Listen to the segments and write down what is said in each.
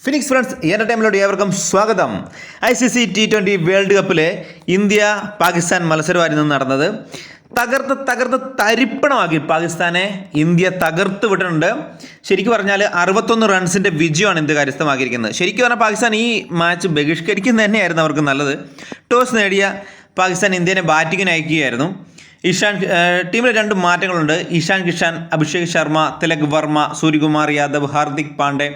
Phoenix friends എൻ്റർടൈൻമെൻറ്റിലോട്ട് ഏവർക്കും സ്വാഗതം. ICC T20 world കപ്പിലെ ഇന്ത്യ പാകിസ്ഥാൻ മത്സരമായിരുന്നു നടന്നത്. തകർത്ത് തരിപ്പണമാക്കി പാകിസ്ഥാനെ ഇന്ത്യ തകർത്ത് വിട്ടിട്ടുണ്ട്. ശരിക്കും പറഞ്ഞാൽ 61 റൺസിൻ്റെ വിജയമാണ് ഇന്ത്യ കരസ്ഥമാക്കിയിരിക്കുന്നത്. ശരിക്കും പറഞ്ഞാൽ പാകിസ്ഥാൻ ഈ മാച്ച് ബഹിഷ്കരിക്കുന്നത് തന്നെയായിരുന്നു അവർക്ക് നല്ലത്. ടോസ് നേടിയ പാകിസ്ഥാൻ ഇന്ത്യനെ ബാറ്റിങ്ങിന് അയക്കുകയായിരുന്നു. ടീമിൽ 2 മാറ്റങ്ങളുണ്ട്. ഇഷാൻ കിഷാൻ, അഭിഷേക് ശർമ്മ, തിലക് വർമ്മ, സൂര്യകുമാർ യാദവ്, ഹാർദിക് പാണ്ഡെ,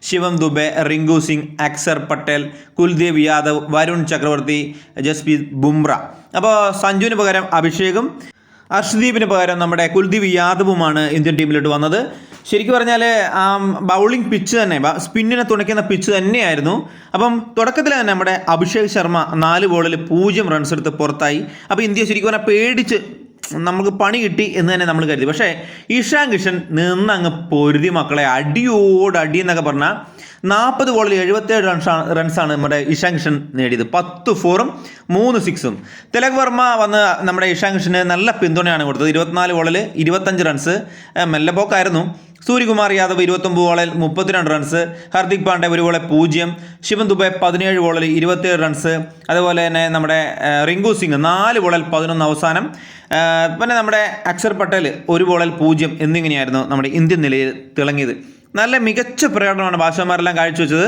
ശിവം ദുബെ, റിങ്കു സിംഗ്, അക്സർ പട്ടേൽ, കുൽദീപ് യാദവ്, വരുൺ ചക്രവർത്തി, ജസ്പ്രീത് ബുംറ. അപ്പോൾ സഞ്ജുവിന് പകരം അഭിഷേകും അർഷ്ദീപിന് പകരം നമ്മുടെ കുൽദീപ് യാദവുമാണ് ഇന്ത്യൻ ടീമിലോട്ട് വന്നത്. ശരിക്കും പറഞ്ഞാൽ ബൗളിംഗ് പിച്ച് തന്നെ, സ്പിന്നിനെ തുണയ്ക്കുന്ന പിച്ച് തന്നെയായിരുന്നു. അപ്പം തുടക്കത്തിൽ തന്നെ നമ്മുടെ അഭിഷേക് ശർമ്മ 4 ബോളിൽ 0 റൺസ് എടുത്ത് പുറത്തായി. അപ്പോൾ ഇന്ത്യ ശരിക്കും പറഞ്ഞാൽ പേടിച്ച് നമുക്ക് പണി കിട്ടി എന്ന് തന്നെ നമ്മൾ കരുതി. പക്ഷേ ഇഷാൻ കിഷൻ നിന്നങ്ങ് പൊരുതി മക്കളെ, അടി എന്നൊക്കെ പറഞ്ഞാൽ 40 ബോളിൽ 77 റൺസാണ് നമ്മുടെ ഇഷാൻ കിഷൻ നേടിയത്. 10 4ഉം 3 6ഉം. തിലക് വർമ്മ വന്ന് നമ്മുടെ ഇഷാൻ കിഷന് നല്ല പിന്തുണയാണ് കൊടുത്തത്. 24 ബോളിൽ 25 റൺസ്, മെല്ലപ്പോക്കായിരുന്നു. സൂര്യകുമാർ യാദവ് 29 ബോളിൽ 32 റൺസ്, ഹാർദിക് പാണ്ഡെ 1 ബോളിൽ 0, ശിവൻ ദുബെ 17 ബോളിൽ 27 റൺസ്, അതുപോലെ തന്നെ നമ്മുടെ റിങ്കു സിംഗ് 4 ബോളിൽ 11 അവസാനം, പിന്നെ നമ്മുടെ അക്സർ പട്ടേൽ 1 ബോളിൽ 0 എന്നിങ്ങനെയായിരുന്നു നമ്മുടെ ഇന്ത്യൻ നിലയിൽ തിളങ്ങിയത്. നല്ല മികച്ച പ്രകടനമാണ് ബാറ്റ്സ്മാൻമാരെല്ലാം കാഴ്ചവെച്ചത്.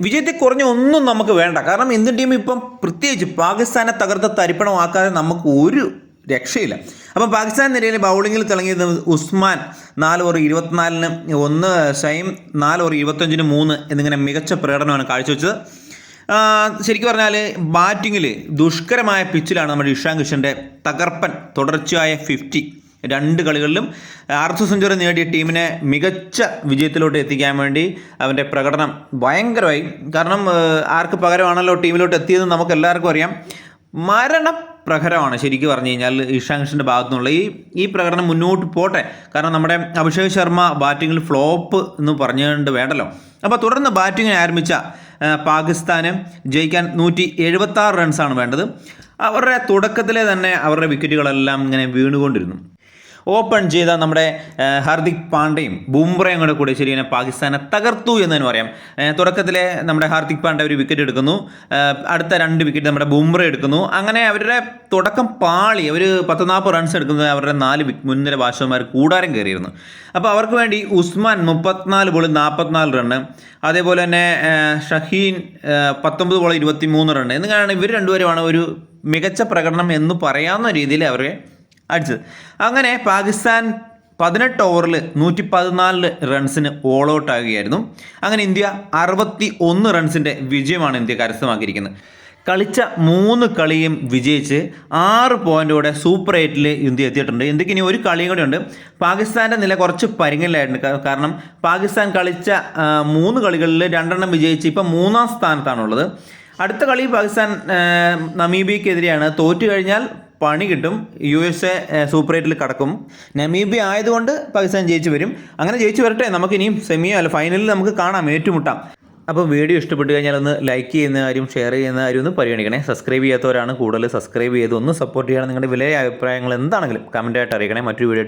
വിജയത്തെ കുറഞ്ഞ ഒന്നും നമുക്ക് വേണ്ട. കാരണം ഇന്ത്യൻ ടീം ഇപ്പം പ്രത്യേകിച്ച് പാകിസ്ഥാനെ തകർത്ത തരിപ്പണമാക്കാതെ നമുക്ക് ഒരു രക്ഷയില്ല. അപ്പം പാകിസ്ഥാൻ നിരയിൽ ബൗളിങ്ങിൽ തിളങ്ങിയത് ഉസ്മാൻ 4 ഓവർ 24-ന് 1, ഷൈം 4 ഓവർ 25-ന് 3 എന്നിങ്ങനെ മികച്ച പ്രകടനമാണ് കാഴ്ചവെച്ചത്. ശരിക്കും പറഞ്ഞാൽ ബാറ്റിങ്ങിൽ ദുഷ്കരമായ പിച്ചിലാണ് നമ്മുടെ ഇഷാൻ കിഷൻ്റെ തകർപ്പൻ തുടർച്ചയായ 50. 2 കളികളിലും അർദ്ധ സെഞ്ചുറി നേടിയ ടീമിനെ മികച്ച വിജയത്തിലോട്ട് എത്തിക്കാൻ വേണ്ടി അവൻ്റെ പ്രകടനം ഭയങ്കരമായി. കാരണം ആർക്ക് പകരമാണല്ലോ ടീമിലോട്ട് എത്തിയതെന്ന് നമുക്ക് എല്ലാവർക്കും അറിയാം. പ്രഹരമാണ് ശരിക്കും പറഞ്ഞു കഴിഞ്ഞാൽ ഇഷാൻ കിഷൻ്റെ ഭാഗത്തു നിന്നുള്ള ഈ പ്രകടനം മുന്നോട്ട് പോട്ടെ. കാരണം നമ്മുടെ അഭിഷേക് ശർമ്മ ബാറ്റിങ്ങിൽ ഫ്ലോപ്പ് എന്ന് പറഞ്ഞുകൊണ്ട് വേണ്ടല്ലോ. അപ്പോൾ തുടർന്ന് ബാറ്റിങ്ങിന് ആരംഭിച്ച പാകിസ്ഥാന് ജയിക്കാൻ 176 റൺസാണ് വേണ്ടത്. അവരുടെ തുടക്കത്തിലെ തന്നെ അവരുടെ വിക്കറ്റുകളെല്ലാം ഇങ്ങനെ വീണുകൊണ്ടിരുന്നു. ഓപ്പൺ ചെയ്ത നമ്മുടെ ഹാർദിക് പാണ്ഡെയും ബുംറയും കൂടെ ശരിയാണ് പാകിസ്ഥാനെ തകർത്തു എന്ന് തന്നെ പറയാം. തുടക്കത്തിലെ നമ്മുടെ ഹാർദിക് പാണ്ഡെ ഒരു വിക്കറ്റ് എടുക്കുന്നു, അടുത്ത 2 വിക്കറ്റ് നമ്മുടെ ബുംറ എടുക്കുന്നു. അങ്ങനെ അവരുടെ തുടക്കം പാളി. അവർ 40 റൺസ് എടുക്കുന്നത് അവരുടെ 4 മുൻനിര ബാറ്റ്സ്മാൻമാർ കൂടാരം കയറിയിരുന്നു. അപ്പോൾ അവർക്ക് വേണ്ടി ഉസ്മാൻ 34 ബോളിൽ 44 റണ്ണ്, അതേപോലെ തന്നെ ഷഹീൻ 19 ബോളിൽ 23 റണ്ണ് എന്നിങ്ങനെയാണ് ഇവർ രണ്ടുപേരുമാണ് ഒരു മികച്ച പ്രകടനം എന്ന് പറയാവുന്ന രീതിയിൽ അവരെ അടിച്ചത്. അങ്ങനെ പാകിസ്ഥാൻ 18 ഓവറിൽ 114 റൺസിന് ഓൾ ഔട്ട് ആകുകയായിരുന്നു. അങ്ങനെ ഇന്ത്യ 61 റൺസിൻ്റെ വിജയമാണ് ഇന്ത്യ കരസ്ഥമാക്കിയിരിക്കുന്നത്. കളിച്ച 3 കളിയും വിജയിച്ച് 6 പോയിൻറ്റോടെ സൂപ്പർ 8-ൽ ഇന്ത്യ എത്തിയിട്ടുണ്ട്. ഇന്ത്യക്ക് ഇനി ഒരു കളിയും കൂടെ ഉണ്ട്. പാകിസ്ഥാൻ്റെ നില കുറച്ച് പരിങ്ങലിലായിട്ടുണ്ട്. കാരണം പാകിസ്ഥാൻ കളിച്ച 3 കളികളിൽ 2 വിജയിച്ച് ഇപ്പം 3-ാം സ്ഥാനത്താണുള്ളത്. അടുത്ത കളി പാകിസ്ഥാൻ നമീബിയക്കെതിരെയാണ്. തോറ്റു കഴിഞ്ഞാൽ പണി കിട്ടും. USA സൂപ്പർ 8-ൽ കടക്കും. നമീബിയ ആയതുകൊണ്ട് പാകിസ്ഥാൻ ജയിച്ചു വരും. അങ്ങനെ ജയിച്ചു വരട്ടെ. നമുക്കിനിയും സെമിയോ അല്ല ഫൈനലിൽ നമുക്ക് കാണാം, ഏറ്റുമുട്ടാം. അപ്പോൾ വീഡിയോ ഇഷ്ടപ്പെട്ട് കഴിഞ്ഞാൽ ഒന്ന് ലൈക്ക് ചെയ്യുന്ന കാര്യം, ഷെയർ ചെയ്യുന്ന കാര്യം ഒന്ന് പരിഗണിക്കണേ. സബ്സ്ക്രൈബ് ചെയ്യാത്തവരാണ് കൂടുതൽ സബ്സ്ക്രൈബ് ചെയ്ത് ഒന്ന് സപ്പോർട്ട് ചെയ്യണം. നിങ്ങളുടെ വിലയേറിയ അഭിപ്രായങ്ങൾ എന്താണെങ്കിലും കമൻറ്റായിട്ട് അറിയിക്കണേ. മറ്റൊരു വീഡിയോ